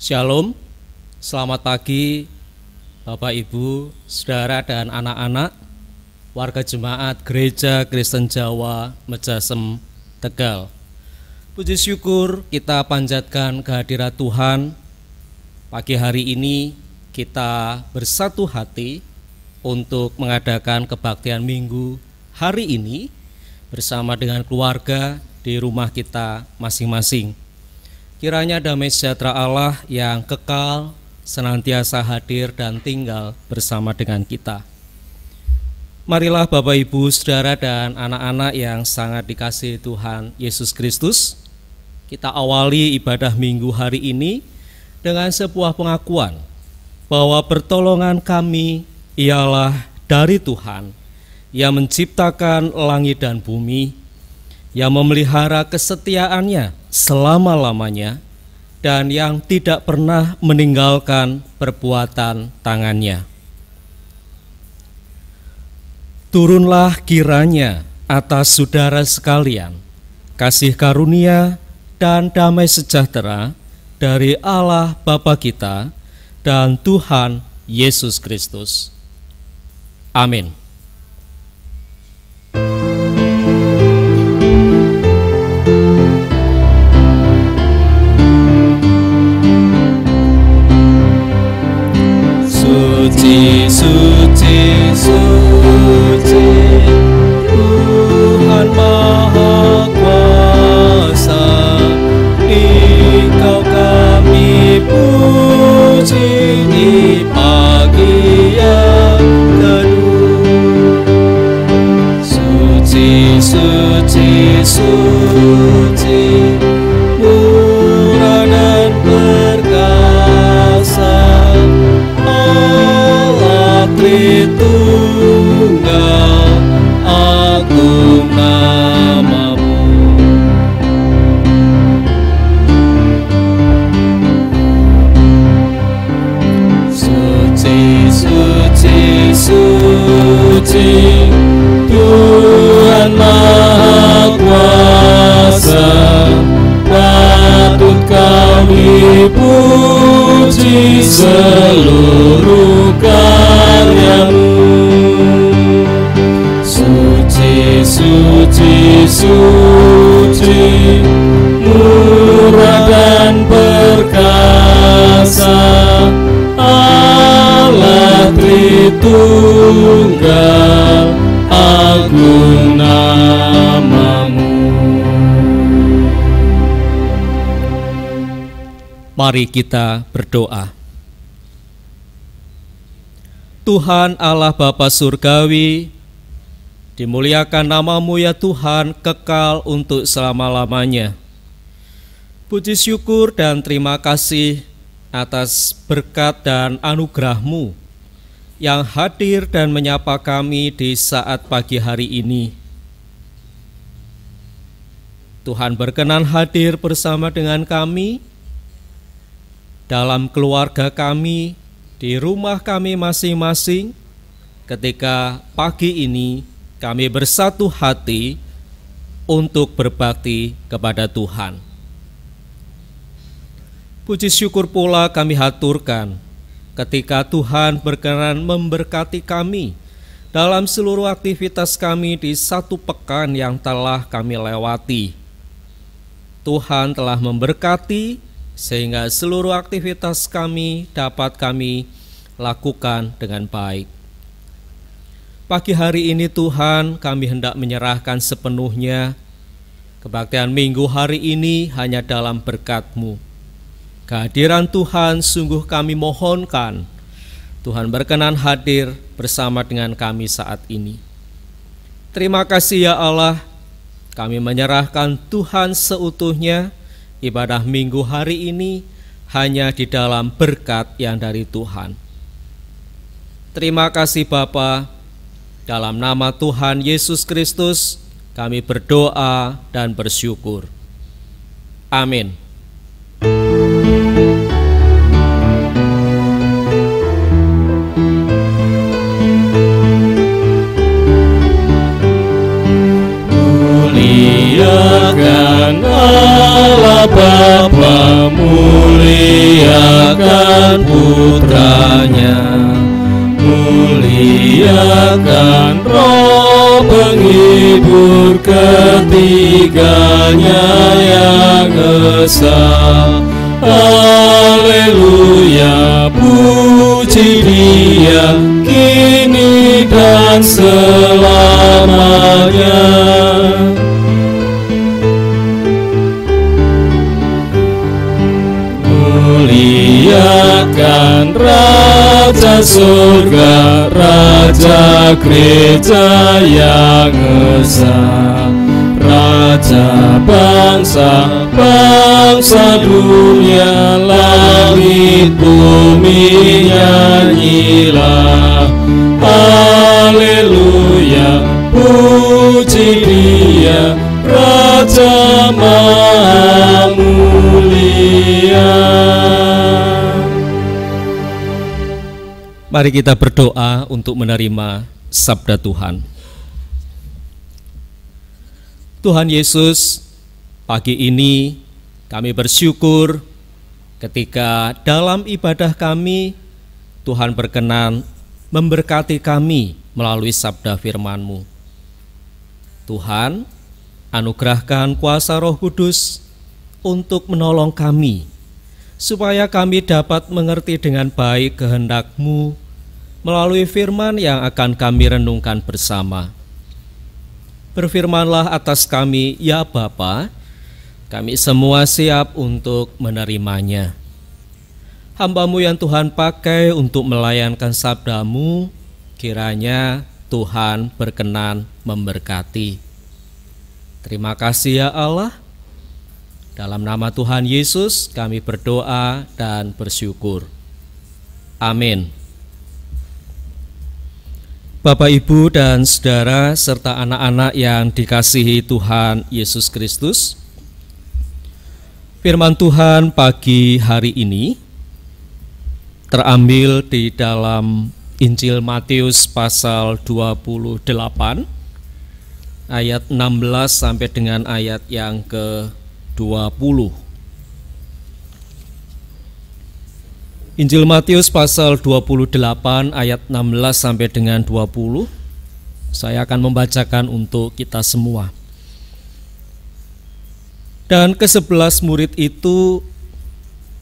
Shalom, selamat pagi Bapak Ibu, Saudara dan anak-anak warga jemaat Gereja Kristen Jawa Mejasem, Tegal. Puji syukur kita panjatkan kehadirat Tuhan. Pagi hari ini kita bersatu hati untuk mengadakan kebaktian minggu hari ini bersama dengan keluarga di rumah kita masing-masing. Kiranya damai sejahtera Allah yang kekal senantiasa hadir dan tinggal bersama dengan kita. Marilah Bapak Ibu, Saudara dan anak-anak yang sangat dikasihi Tuhan Yesus Kristus, kita awali ibadah minggu hari ini dengan sebuah pengakuan bahwa pertolongan kami ialah dari Tuhan yang menciptakan langit dan bumi, yang memelihara kesetiaannya selama-lamanya, dan yang tidak pernah meninggalkan perbuatan tangannya. Turunlah kiranya atas saudara sekalian kasih karunia dan damai sejahtera dari Allah Bapa kita dan Tuhan Yesus Kristus. Amin. Suci, suci, suci, Tuhan Maha Kuasa, Engkau kami puji di pagi yang teduh. Suci, suci, suci, murah dan perkasa, Tritunggal, agung namamu. Suci, suci, suci, Tuhan Maha Kuasa, patut kami puji seluruh karyamu. Suci, suci, suci, murah dan perkasa, Allah Tritunggal, agung namamu. Mari kita berdoa. Tuhan Allah Bapa Surgawi, dimuliakan namamu ya Tuhan, kekal untuk selama-lamanya. Puji syukur dan terima kasih atas berkat dan anugerah-Mu yang hadir dan menyapa kami di saat pagi hari ini. Tuhan berkenan hadir bersama dengan kami, dalam keluarga kami, di rumah kami masing-masing, ketika pagi ini kami bersatu hati untuk berbakti kepada Tuhan. Puji syukur pula kami haturkan ketika Tuhan berkenan memberkati kami dalam seluruh aktivitas kami di satu pekan yang telah kami lewati. Tuhan telah memberkati sehingga seluruh aktivitas kami dapat kami lakukan dengan baik. Pagi hari ini Tuhan, kami hendak menyerahkan sepenuhnya kebaktian minggu hari ini hanya dalam berkat-Mu. Kehadiran Tuhan sungguh kami mohonkan. Tuhan berkenan hadir bersama dengan kami saat ini. Terima kasih ya Allah, kami menyerahkan Tuhan seutuhnya. Ibadah minggu hari ini hanya di dalam berkat yang dari Tuhan. Terima kasih Bapa, dalam nama Tuhan Yesus Kristus kami berdoa dan bersyukur. Amin. Muliakan Allah Bapa, mulia dan Putranya. Muliakan Roh penghibur ketiganya yang esa. Haleluya, puji Dia kini dan selamanya. Muliakan Raja surga, Raja gereja yang esa. Raja bangsa dunia, langit bumi nyanyilah. Haleluya, puji Dia, Raja Maha Mulia. Mari kita berdoa untuk menerima sabda Tuhan. Tuhan Yesus, pagi ini kami bersyukur ketika dalam ibadah kami Tuhan berkenan memberkati kami melalui sabda firman-Mu. Tuhan, anugerahkan kuasa Roh Kudus untuk menolong kami, supaya kami dapat mengerti dengan baik kehendak-Mu melalui firman yang akan kami renungkan bersama. Berfirmanlah atas kami, ya Bapa, kami semua siap untuk menerimanya. Hamba-Mu yang Tuhan pakai untuk melayankan sabda-Mu, kiranya Tuhan berkenan memberkati. Terima kasih ya Allah. Dalam nama Tuhan Yesus kami berdoa dan bersyukur. Amin. Bapak, Ibu, dan saudara serta anak-anak yang dikasihi Tuhan Yesus Kristus, firman Tuhan pagi hari ini terambil di dalam Injil Matius pasal 28 ayat 16 sampai dengan ayat yang ke-20. Injil Matius pasal 28 ayat 16 sampai dengan 20. Saya akan membacakan untuk kita semua. Dan ke-11 murid itu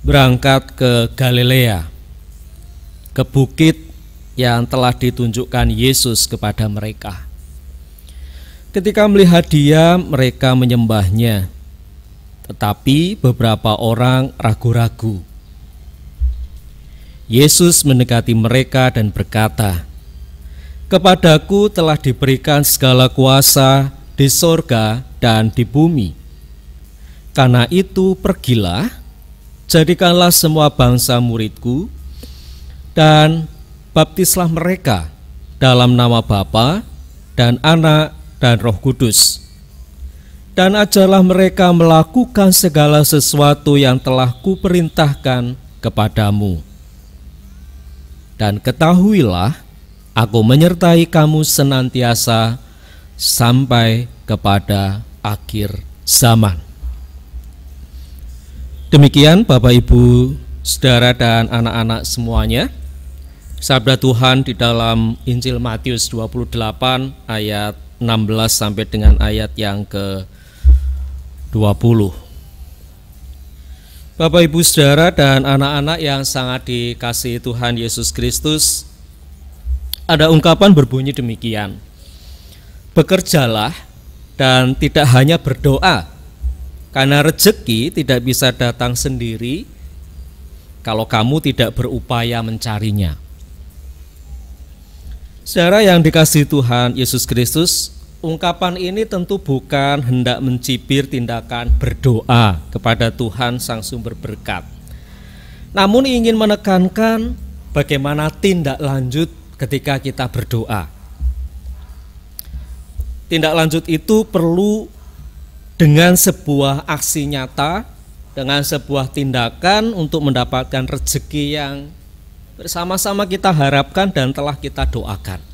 berangkat ke Galilea, ke bukit yang telah ditunjukkan Yesus kepada mereka. Ketika melihat Dia, mereka menyembahnya, tetapi beberapa orang ragu-ragu. Yesus mendekati mereka dan berkata, "Kepadaku telah diberikan segala kuasa di sorga dan di bumi. Karena itu pergilah, jadikanlah semua bangsa muridku, dan baptislah mereka dalam nama Bapa dan Anak dan Roh Kudus. Dan ajarlah mereka melakukan segala sesuatu yang telah kuperintahkan kepadamu. Dan ketahuilah, aku menyertai kamu senantiasa sampai kepada akhir zaman." Demikian Bapak, Ibu, saudara, dan anak-anak semuanya, sabda Tuhan di dalam Injil Matius 28 ayat 16 sampai dengan ayat yang ke-20. Bapak, Ibu, saudara, dan anak-anak yang sangat dikasihi Tuhan Yesus Kristus, ada ungkapan berbunyi demikian: bekerjalah dan tidak hanya berdoa, karena rezeki tidak bisa datang sendiri kalau kamu tidak berupaya mencarinya. Saudara yang dikasihi Tuhan Yesus Kristus, ungkapan ini tentu bukan hendak mencibir tindakan berdoa kepada Tuhan Sang Sumber Berkat, namun ingin menekankan bagaimana tindak lanjut ketika kita berdoa. Tindak lanjut itu perlu dengan sebuah aksi nyata, dengan sebuah tindakan untuk mendapatkan rezeki yang bersama-sama kita harapkan dan telah kita doakan.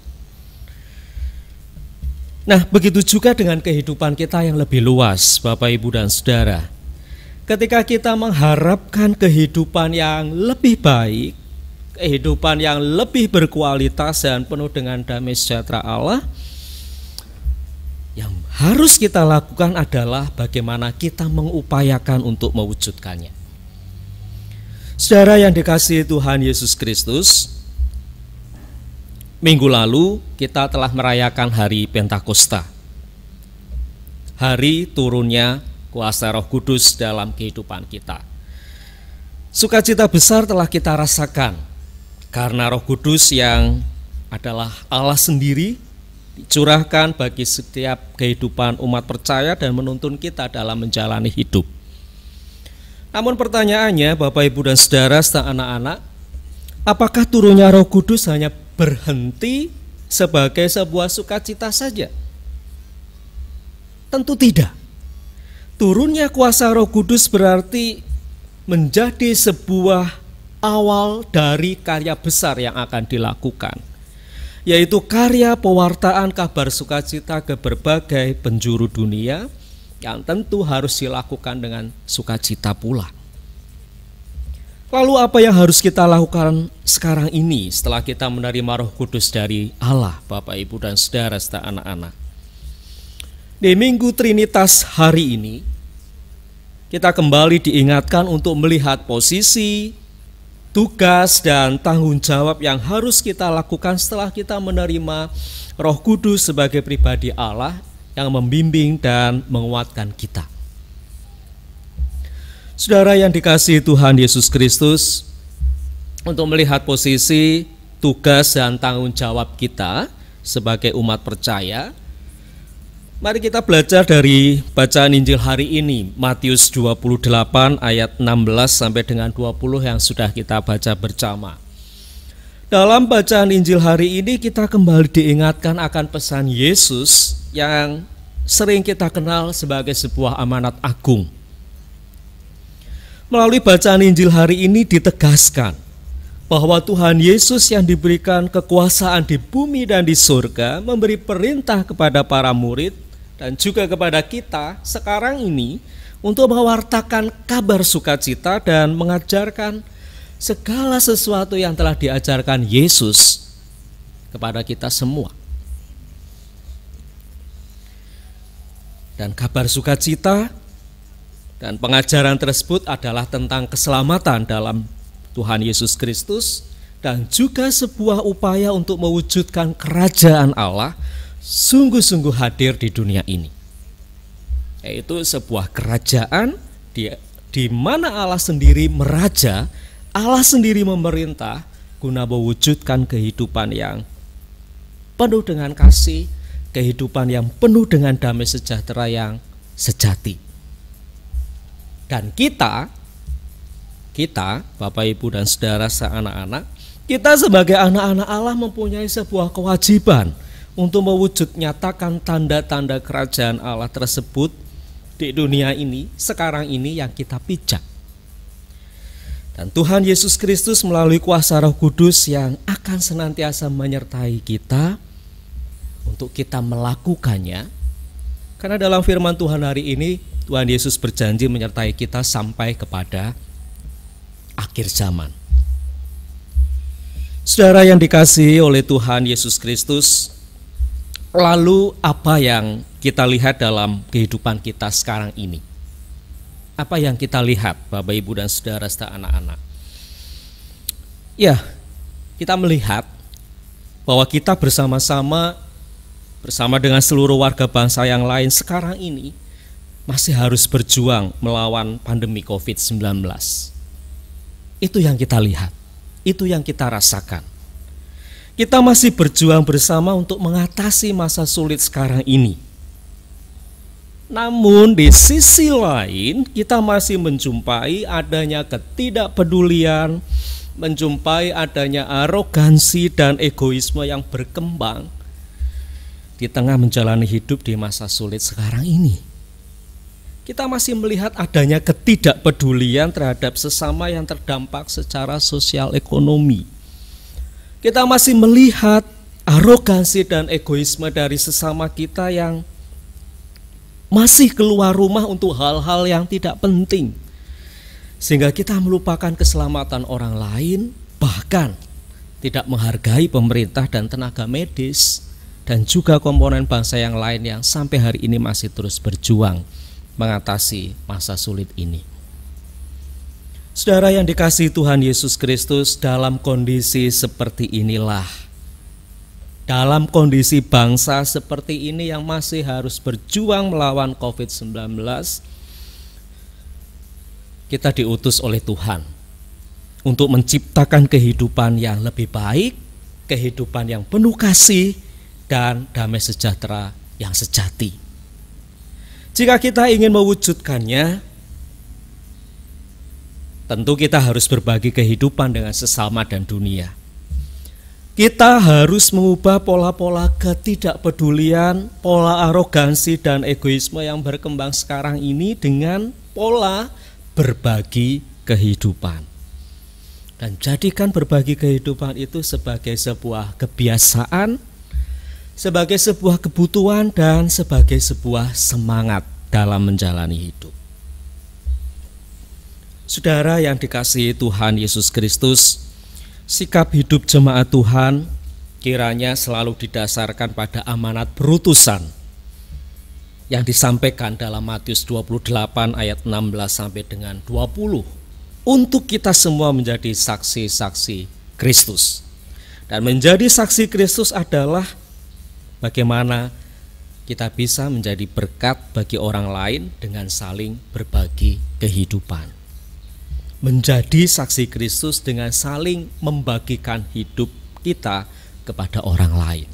Nah, begitu juga dengan kehidupan kita yang lebih luas, Bapak, Ibu, dan saudara. ketika kita mengharapkan kehidupan yang lebih baik, kehidupan yang lebih berkualitas dan penuh dengan damai sejahtera Allah, yang harus kita lakukan adalah bagaimana kita mengupayakan untuk mewujudkannya. Saudara yang dikasihi Tuhan Yesus Kristus, minggu lalu kita telah merayakan hari Pentakosta, hari turunnya kuasa Roh Kudus dalam kehidupan kita. Sukacita besar telah kita rasakan karena Roh Kudus yang adalah Allah sendiri dicurahkan bagi setiap kehidupan umat percaya dan menuntun kita dalam menjalani hidup. Namun pertanyaannya, Bapak, Ibu, dan saudara serta anak-anak, apakah turunnya Roh Kudus hanya berhenti sebagai sebuah sukacita saja? Tentu tidak. Turunnya kuasa Roh Kudus berarti menjadi sebuah awal dari karya besar yang akan dilakukan, yaitu karya pewartaan kabar sukacita ke berbagai penjuru dunia yang tentu harus dilakukan dengan sukacita pula. Lalu apa yang harus kita lakukan sekarang ini setelah kita menerima Roh Kudus dari Allah, Bapak, Ibu, dan saudara serta anak-anak? Di Minggu Trinitas hari ini, kita kembali diingatkan untuk melihat posisi, tugas, dan tanggung jawab yang harus kita lakukan setelah kita menerima Roh Kudus sebagai pribadi Allah yang membimbing dan menguatkan kita. Saudara yang dikasihi Tuhan Yesus Kristus, untuk melihat posisi, tugas, dan tanggung jawab kita sebagai umat percaya, mari kita belajar dari bacaan Injil hari ini, Matius 28 ayat 16 sampai dengan 20 yang sudah kita baca bersama. Dalam bacaan Injil hari ini kita kembali diingatkan akan pesan Yesus yang sering kita kenal sebagai sebuah amanat agung. Melalui bacaan Injil hari ini ditegaskan bahwa Tuhan Yesus yang diberikan kekuasaan di bumi dan di surga memberi perintah kepada para murid dan juga kepada kita sekarang ini untuk mewartakan kabar sukacita dan mengajarkan segala sesuatu yang telah diajarkan Yesus kepada kita semua. Dan kabar sukacita dan pengajaran tersebut adalah tentang keselamatan dalam Tuhan Yesus Kristus dan juga sebuah upaya untuk mewujudkan kerajaan Allah sungguh-sungguh hadir di dunia ini, yaitu sebuah kerajaan di mana Allah sendiri meraja, Allah sendiri memerintah guna mewujudkan kehidupan yang penuh dengan kasih, kehidupan yang penuh dengan damai sejahtera yang sejati. Dan kita Bapak, Ibu, dan saudara anak-anak, kita sebagai anak-anak Allah mempunyai sebuah kewajiban untuk mewujud nyatakan tanda-tanda kerajaan Allah tersebut di dunia ini, sekarang ini yang kita pijak. Dan Tuhan Yesus Kristus melalui kuasa Roh Kudus yang akan senantiasa menyertai kita untuk kita melakukannya. Karena dalam firman Tuhan hari ini, Tuhan Yesus berjanji menyertai kita sampai kepada akhir zaman. Saudara yang dikasihi oleh Tuhan Yesus Kristus, lalu apa yang kita lihat dalam kehidupan kita sekarang ini? Apa yang kita lihat, Bapak, Ibu, dan saudara serta anak-anak? Ya, kita melihat bahwa kita bersama dengan seluruh warga bangsa yang lain sekarang ini masih harus berjuang melawan pandemi COVID-19. Itu yang kita lihat, itu yang kita rasakan. Kita masih berjuang bersama untuk mengatasi masa sulit sekarang ini. Namun di sisi lain kita masih menjumpai adanya ketidakpedulian, menjumpai adanya arogansi dan egoisme yang berkembang di tengah menjalani hidup di masa sulit sekarang ini. Kita masih melihat adanya ketidakpedulian terhadap sesama yang terdampak secara sosial ekonomi. Kita masih melihat arogansi dan egoisme dari sesama kita yang masih keluar rumah untuk hal-hal yang tidak penting, sehingga kita melupakan keselamatan orang lain, bahkan tidak menghargai pemerintah dan tenaga medis dan juga komponen bangsa yang lain yang sampai hari ini masih terus berjuang mengatasi masa sulit ini. Saudara yang dikasihi Tuhan Yesus Kristus, dalam kondisi seperti inilah, dalam kondisi bangsa seperti ini yang masih harus berjuang melawan COVID-19, kita diutus oleh Tuhan untuk menciptakan kehidupan yang lebih baik, kehidupan yang penuh kasih, dan damai sejahtera yang sejati. Jika kita ingin mewujudkannya, tentu kita harus berbagi kehidupan dengan sesama dan dunia. Kita harus mengubah pola-pola ketidakpedulian, pola arogansi dan egoisme yang berkembang sekarang ini dengan pola berbagi kehidupan. Dan jadikan berbagi kehidupan itu sebagai sebuah kebiasaan, sebagai sebuah kebutuhan, dan sebagai sebuah semangat dalam menjalani hidup. Saudara yang dikasihi Tuhan Yesus Kristus, sikap hidup jemaat Tuhan kiranya selalu didasarkan pada amanat berutusan yang disampaikan dalam Matius 28 ayat 16 sampai dengan 20, untuk kita semua menjadi saksi-saksi Kristus. Dan menjadi saksi Kristus adalah bagaimana kita bisa menjadi berkat bagi orang lain dengan saling berbagi kehidupan. Menjadi saksi Kristus dengan saling membagikan hidup kita kepada orang lain.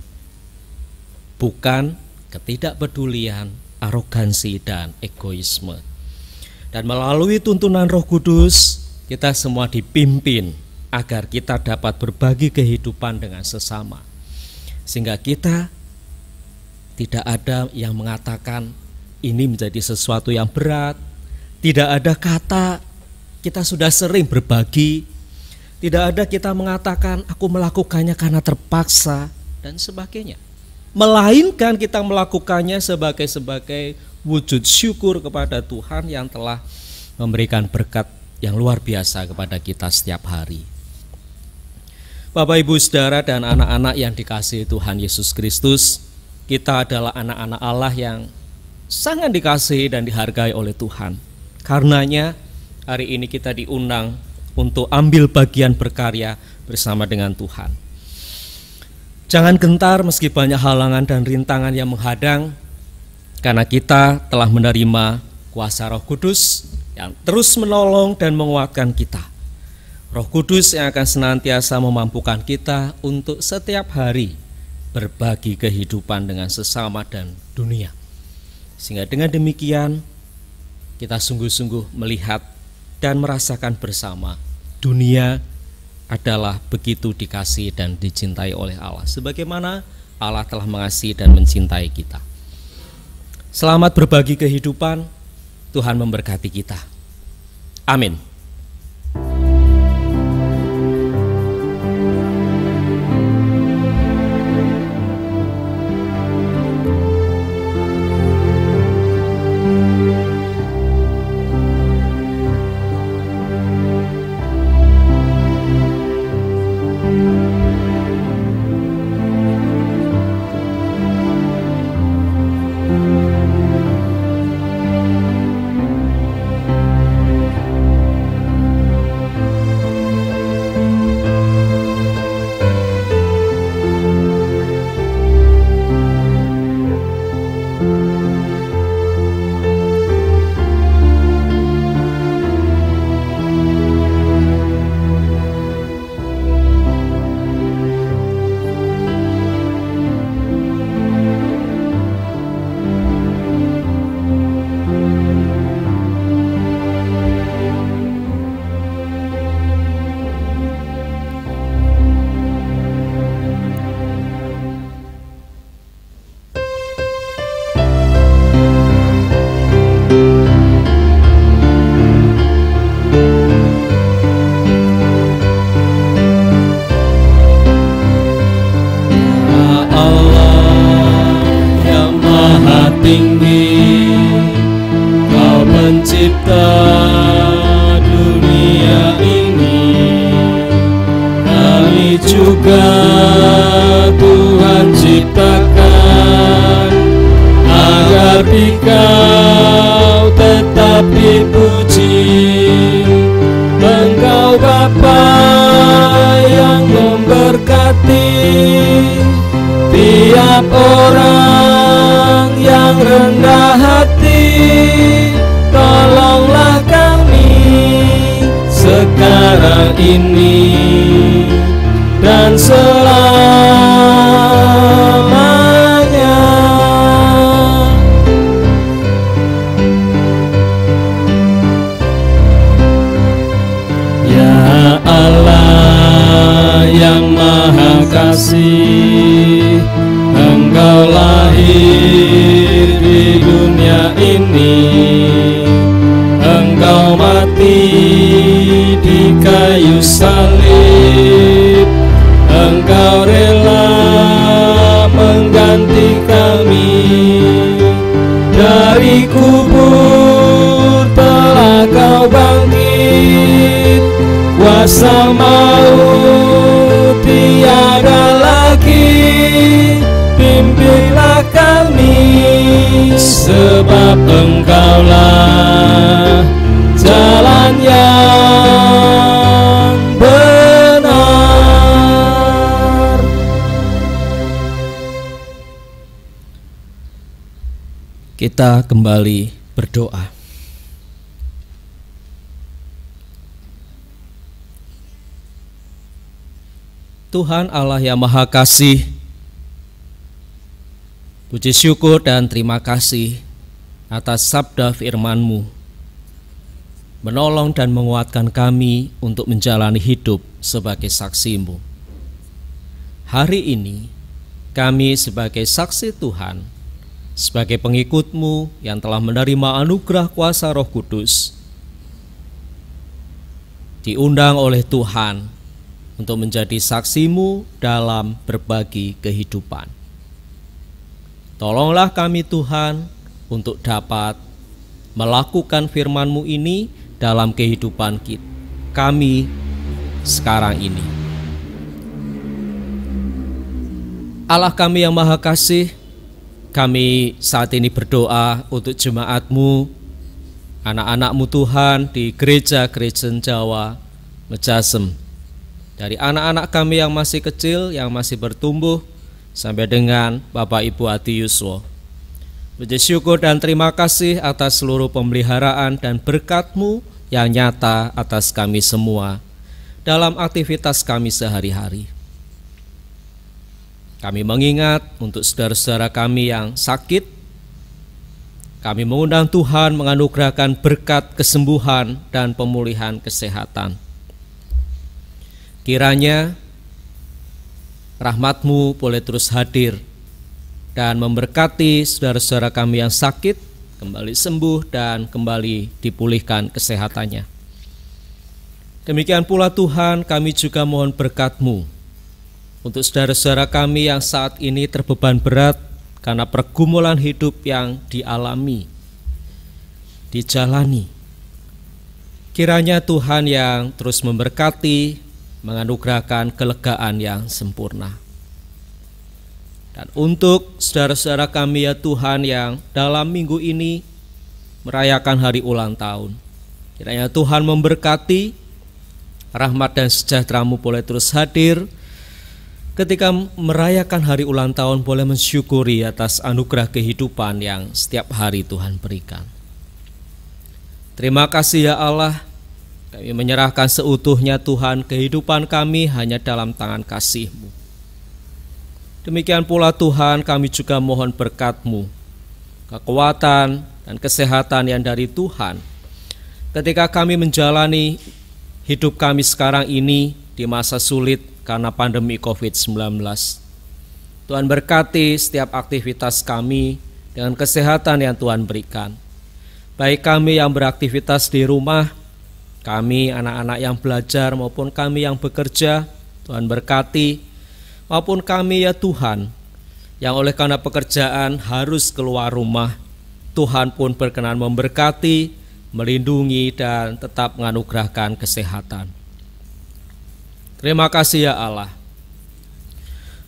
Bukan ketidakpedulian, arogansi, dan egoisme. Dan melalui tuntunan Roh Kudus, kita semua dipimpin agar kita dapat berbagi kehidupan dengan sesama. Sehingga kita tidak ada yang mengatakan ini menjadi sesuatu yang berat. Tidak ada kata kita sudah sering berbagi. Tidak ada kita mengatakan aku melakukannya karena terpaksa dan sebagainya. Melainkan kita melakukannya sebagai wujud syukur kepada Tuhan yang telah memberikan berkat yang luar biasa kepada kita setiap hari. Bapak, Ibu, Saudara, dan anak-anak yang dikasihi Tuhan Yesus Kristus, kita adalah anak-anak Allah yang sangat dikasihi dan dihargai oleh Tuhan. Karenanya hari ini kita diundang untuk ambil bagian berkarya bersama dengan Tuhan. Jangan gentar meski banyak halangan dan rintangan yang menghadang, karena kita telah menerima kuasa Roh Kudus yang terus menolong dan menguatkan kita. Roh Kudus yang akan senantiasa memampukan kita untuk setiap hari berbagi kehidupan dengan sesama dan dunia. Sehingga dengan demikian kita sungguh-sungguh melihat dan merasakan bersama dunia adalah begitu dikasihi dan dicintai oleh Allah, sebagaimana Allah telah mengasihi dan mencintai kita. Selamat berbagi kehidupan, Tuhan memberkati kita. Amin. Tuhan ciptakan, agar Dikau tetap dipuji. Engkau Bapa yang memberkati tiap orang yang rendah hati. Tolonglah kami sekarang ini dan selamanya. Ya Allah yang Maha Kasih, Engkau lahir di dunia ini, Engkau mati di kayu salib, Engkau rela mengganti kami. Dari kubur telah Kau bangkit, kuasa maut tiada lagi. Pimpinlah kami, sebab Engkaulah jalan yang benar. Kita kembali berdoa. Tuhan Allah yang Maha Kasih, puji syukur dan terima kasih atas sabda firman-Mu, menolong dan menguatkan kami untuk menjalani hidup sebagai saksi-Mu. Hari ini kami sebagai saksi Tuhan, sebagai pengikut-Mu yang telah menerima anugerah kuasa Roh Kudus, diundang oleh Tuhan untuk menjadi saksi-Mu dalam berbagi kehidupan. Tolonglah kami Tuhan untuk dapat melakukan firman-Mu ini dalam kehidupan kami sekarang ini. Allah kami yang Maha Kasih, kami saat ini berdoa untuk jemaat-Mu, anak-anak-Mu Tuhan di Gereja Kristen Jawa Mejasem. Dari anak-anak kami yang masih kecil, yang masih bertumbuh, sampai dengan Bapak Ibu Adi Yuswo. Puji syukur dan terima kasih atas seluruh pemeliharaan dan berkat-Mu yang nyata atas kami semua dalam aktivitas kami sehari-hari. Kami mengingat untuk saudara-saudara kami yang sakit. Kami mengundang Tuhan menganugerahkan berkat kesembuhan dan pemulihan kesehatan. Kiranya rahmat-Mu boleh terus hadir dan memberkati saudara-saudara kami yang sakit kembali sembuh dan kembali dipulihkan kesehatannya. Demikian pula Tuhan, kami juga mohon berkat-Mu untuk saudara-saudara kami yang saat ini terbeban berat karena pergumulan hidup yang dialami, dijalani. Kiranya Tuhan yang terus memberkati, menganugerahkan kelegaan yang sempurna. Dan untuk saudara-saudara kami ya Tuhan yang dalam minggu ini merayakan hari ulang tahun, kiranya Tuhan memberkati, rahmat dan sejahtera-Mu boleh terus hadir. Ketika merayakan hari ulang tahun boleh mensyukuri atas anugerah kehidupan yang setiap hari Tuhan berikan. Terima kasih ya Allah, kami menyerahkan seutuhnya Tuhan kehidupan kami hanya dalam tangan kasih-Mu. Demikian pula Tuhan, kami juga mohon berkat-Mu, kekuatan dan kesehatan yang dari Tuhan. Ketika kami menjalani hidup kami sekarang ini di masa sulit karena pandemi COVID-19. Tuhan berkati setiap aktivitas kami dengan kesehatan yang Tuhan berikan. Baik kami yang beraktivitas di rumah, kami anak-anak yang belajar maupun kami yang bekerja, Tuhan berkati, maupun kami ya Tuhan yang oleh karena pekerjaan harus keluar rumah, Tuhan pun berkenan memberkati, melindungi dan tetap menganugerahkan kesehatan. Terima kasih ya Allah.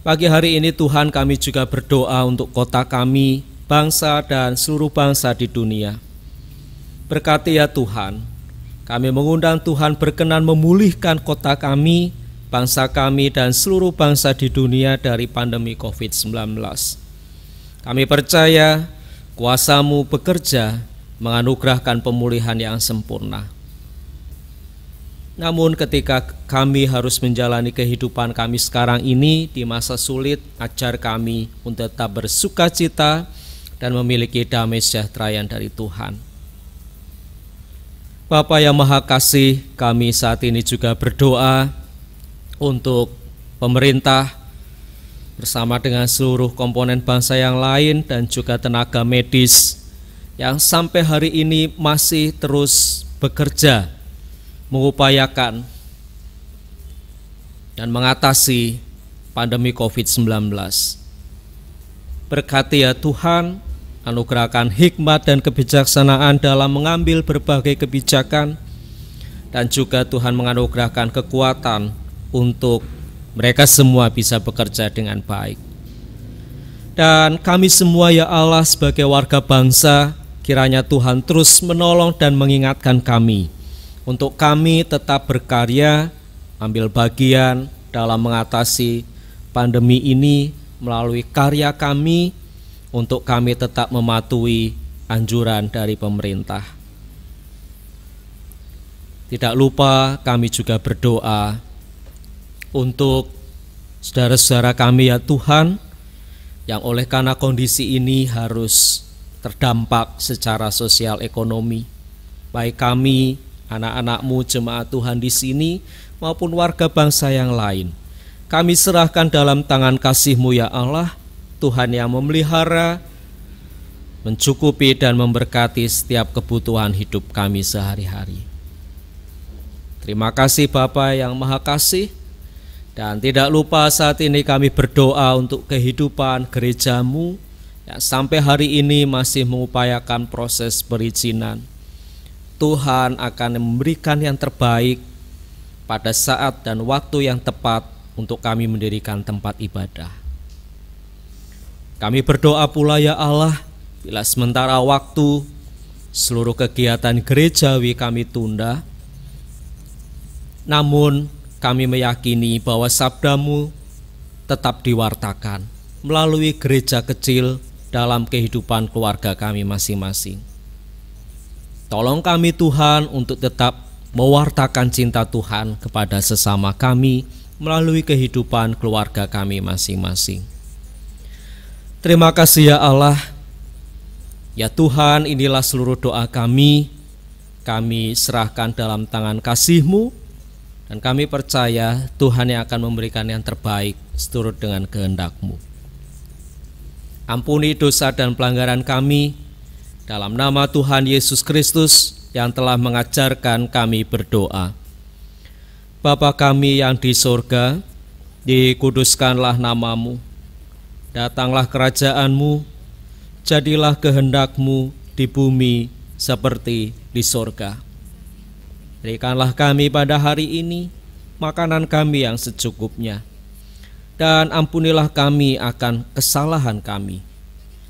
Pagi hari ini Tuhan, kami juga berdoa untuk kota kami, bangsa dan seluruh bangsa di dunia. Berkati ya Tuhan, kami mengundang Tuhan berkenan memulihkan kota kami, bangsa kami dan seluruh bangsa di dunia dari pandemi COVID-19. Kami percaya kuasa-Mu bekerja menganugerahkan pemulihan yang sempurna. Namun ketika kami harus menjalani kehidupan kami sekarang ini di masa sulit, ajar kami untuk tetap bersukacita dan memiliki damai sejahtera yang dari Tuhan. Bapa yang Maha Kasih, kami saat ini juga berdoa untuk pemerintah bersama dengan seluruh komponen bangsa yang lain dan juga tenaga medis yang sampai hari ini masih terus bekerja, mengupayakan dan mengatasi pandemi COVID-19. Berkati ya Tuhan, anugerahkan hikmat dan kebijaksanaan dalam mengambil berbagai kebijakan, dan juga Tuhan menganugerahkan kekuatan untuk mereka semua bisa bekerja dengan baik. Dan kami semua ya Allah sebagai warga bangsa, kiranya Tuhan terus menolong dan mengingatkan kami untuk kami tetap berkarya, ambil bagian dalam mengatasi pandemi ini melalui karya kami, untuk kami tetap mematuhi anjuran dari pemerintah. Tidak lupa kami juga berdoa untuk saudara-saudara kami ya Tuhan, yang oleh karena kondisi ini harus terdampak secara sosial ekonomi, baik kami, anak-anak-Mu, jemaat Tuhan di sini, maupun warga bangsa yang lain. Kami serahkan dalam tangan kasih-Mu ya Allah, Tuhan yang memelihara, mencukupi dan memberkati setiap kebutuhan hidup kami sehari-hari. Terima kasih Bapa yang Maha Kasih, dan tidak lupa saat ini kami berdoa untuk kehidupan gereja-Mu yang sampai hari ini masih mengupayakan proses perizinan. Tuhan akan memberikan yang terbaik pada saat dan waktu yang tepat untuk kami mendirikan tempat ibadah. Kami berdoa pula ya Allah, bila sementara waktu seluruh kegiatan gerejawi kami tunda, namun kami meyakini bahwa sabda-Mu tetap diwartakan melalui gereja kecil dalam kehidupan keluarga kami masing-masing. Tolong kami Tuhan untuk tetap mewartakan cinta Tuhan kepada sesama kami melalui kehidupan keluarga kami masing-masing. Terima kasih ya Allah. Ya Tuhan, inilah seluruh doa kami serahkan dalam tangan kasih-Mu, dan kami percaya Tuhan yang akan memberikan yang terbaik seturut dengan kehendak-Mu. Ampuni dosa dan pelanggaran kami, dalam nama Tuhan Yesus Kristus yang telah mengajarkan kami berdoa. Bapa kami yang di sorga, dikuduskanlah nama-Mu, datanglah kerajaan-Mu, jadilah kehendak-Mu di bumi seperti di sorga. Berikanlah kami pada hari ini makanan kami yang secukupnya, dan ampunilah kami akan kesalahan kami,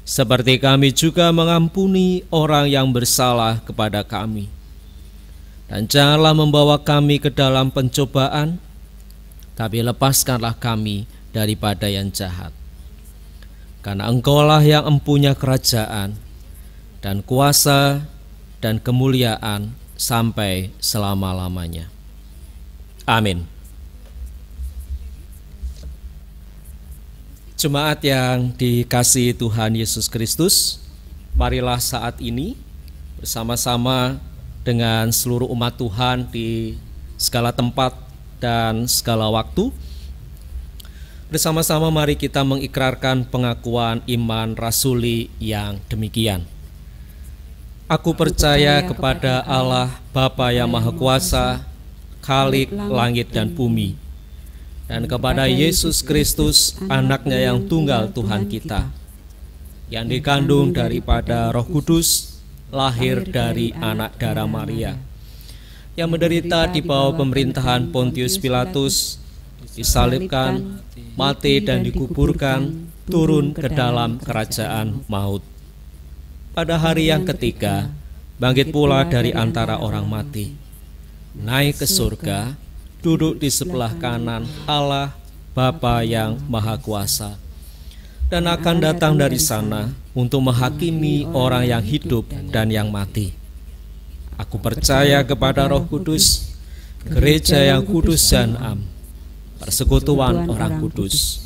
seperti kami juga mengampuni orang yang bersalah kepada kami. Dan janganlah membawa kami ke dalam pencobaan, tapi lepaskanlah kami daripada yang jahat. Karena Engkaulah yang empunya kerajaan dan kuasa dan kemuliaan sampai selama-lamanya. Amin. Jemaat yang dikasihi Tuhan Yesus Kristus, marilah saat ini bersama-sama dengan seluruh umat Tuhan di segala tempat dan segala waktu, bersama-sama mari kita mengikrarkan pengakuan iman rasuli yang demikian. Aku percaya kepada Allah Bapa yang Maha Kuasa, Khalik langit dan bumi, dan kepada Yesus Kristus, anaknya yang tunggal Tuhan kita, yang dikandung daripada Roh Kudus, lahir dari anak darah Maria, yang menderita di bawah pemerintahan Pontius Pilatus, disalibkan, mati dan dikuburkan, turun ke dalam kerajaan maut. Pada hari yang ketiga, bangkit pula dari antara orang mati, naik ke surga, duduk di sebelah kanan Allah Bapa yang Maha Kuasa, dan akan datang dari sana untuk menghakimi orang yang hidup dan yang mati. Aku percaya kepada Roh Kudus, gereja yang kudus dan am, persekutuan orang kudus,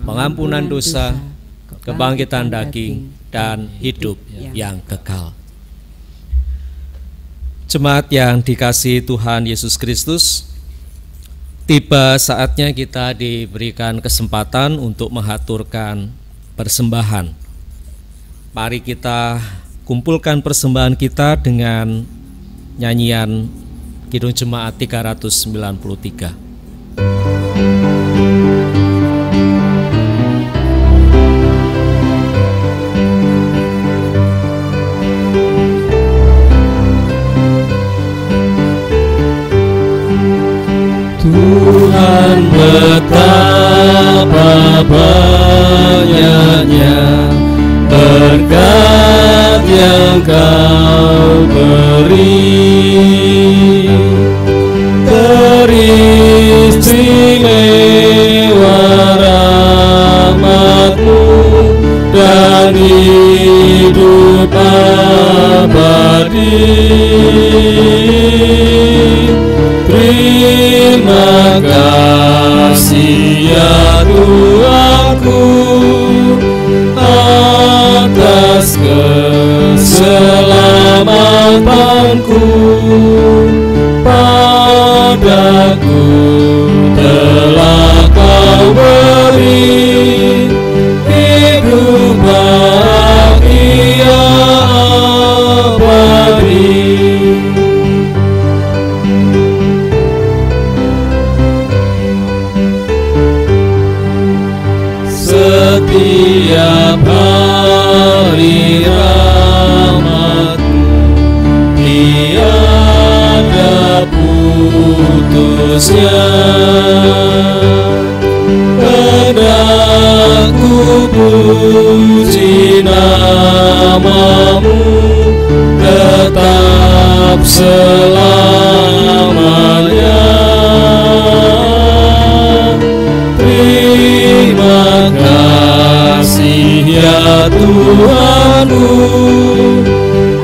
pengampunan dosa, kebangkitan daging, dan hidup yang kekal. Jemaat yang dikasihi Tuhan Yesus Kristus, tiba saatnya kita diberikan kesempatan untuk mengaturkan persembahan. Mari kita kumpulkan persembahan kita dengan nyanyian Kidung Jemaat 393. Tuhan betapa banyaknya berkat yang Kau beri, teristimewa rahmat-Mu dan hidup abadi. Terima kasih ya Tuhanku atas keselamatanku. Padaku telah Kau beri hidup bahagia abadi. Setiap hari rahmat-Mu tiada putusnya. Hendak ku puji nama-Mu tetap selamanya. Terima kasih ya Tuhanku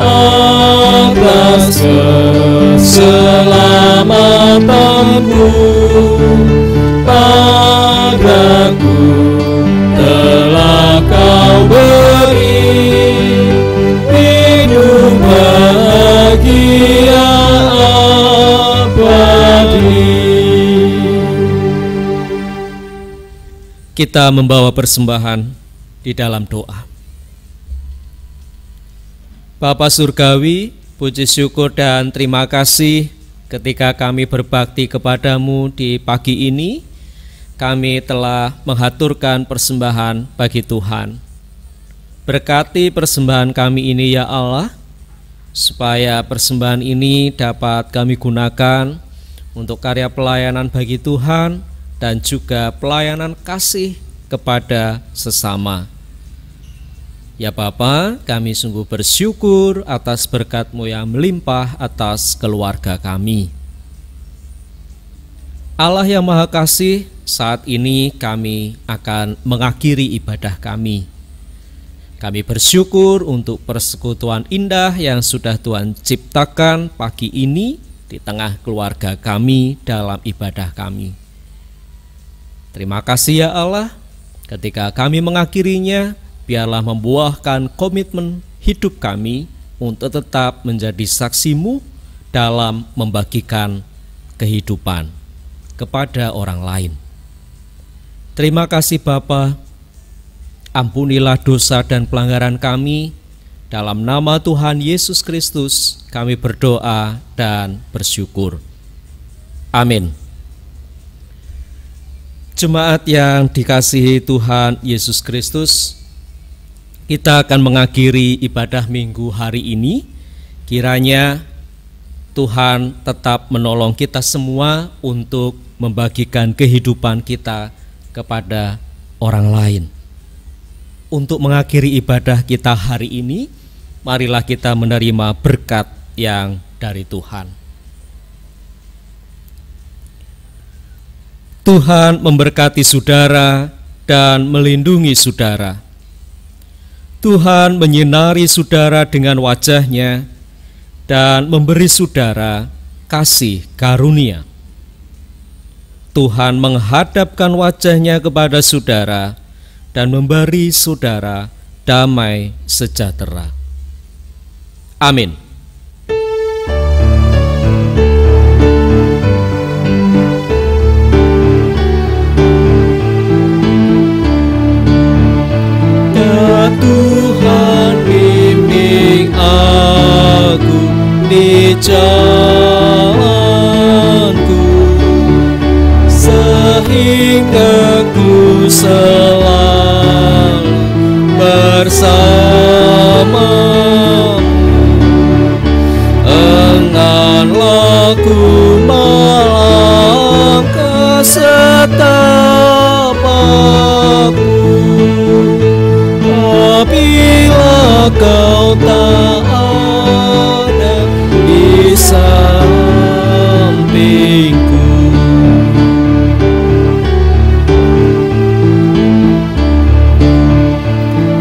atas keselamatanku. Padaku telah Kau beri hidup bahagia abadi. Kita membawa persembahan di dalam doa. Bapa Surgawi, puji syukur dan terima kasih ketika kami berbakti kepadamu di pagi ini, kami telah menghaturkan persembahan bagi Tuhan. Berkati persembahan kami ini ya Allah, supaya persembahan ini dapat kami gunakan untuk karya pelayanan bagi Tuhan dan juga pelayanan kasih kepada sesama. Ya Bapa, kami sungguh bersyukur atas berkat-Mu yang melimpah atas keluarga kami. Allah yang Maha Kasih, saat ini kami akan mengakhiri ibadah kami. Kami bersyukur untuk persekutuan indah yang sudah Tuhan ciptakan pagi ini di tengah keluarga kami dalam ibadah kami. Terima kasih ya Allah, ketika kami mengakhirinya, biarlah membuahkan komitmen hidup kami untuk tetap menjadi saksi-Mu dalam membagikan kehidupan kepada orang lain. Terima kasih Bapa, ampunilah dosa dan pelanggaran kami. Dalam nama Tuhan Yesus Kristus kami berdoa dan bersyukur. Amin. Jemaat yang dikasihi Tuhan Yesus Kristus, kita akan mengakhiri ibadah minggu hari ini. Kiranya Tuhan tetap menolong kita semua untuk membagikan kehidupan kita kepada orang lain. Untuk mengakhiri ibadah kita hari ini, marilah kita menerima berkat yang dari Tuhan. Tuhan memberkati saudara dan melindungi saudara. Tuhan menyinari saudara dengan wajah-Nya dan memberi saudara kasih karunia. Tuhan menghadapkan wajah-Nya kepada saudara dan memberi saudara damai sejahtera. Amin. Tuhan bimbing aku di jalanku, sehingga ku selalu bersamamu. Engganlah ku melangkah setapaku, apabila Kau tak ada di sampingku.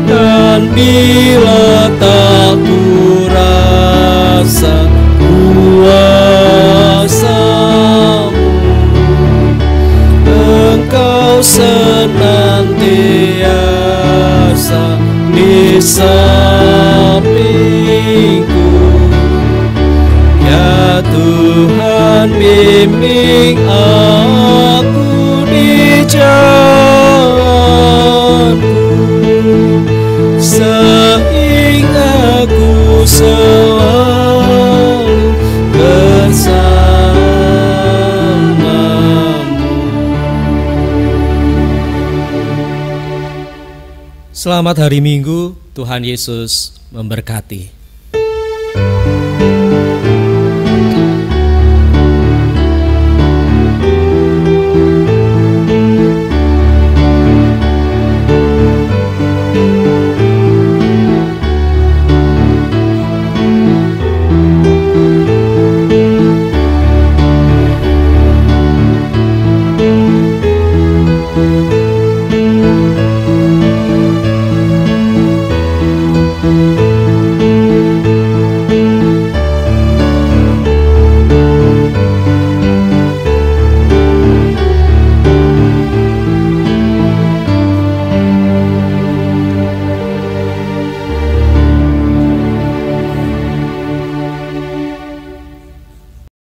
Dan bila tak ku rasa kuasa-Mu, Engkau senantiasa di sampingku. Ya Tuhan, bimbing aku di jalanku, sehingga ku selalu bersama-Mu. Selamat hari Minggu, Tuhan Yesus memberkati.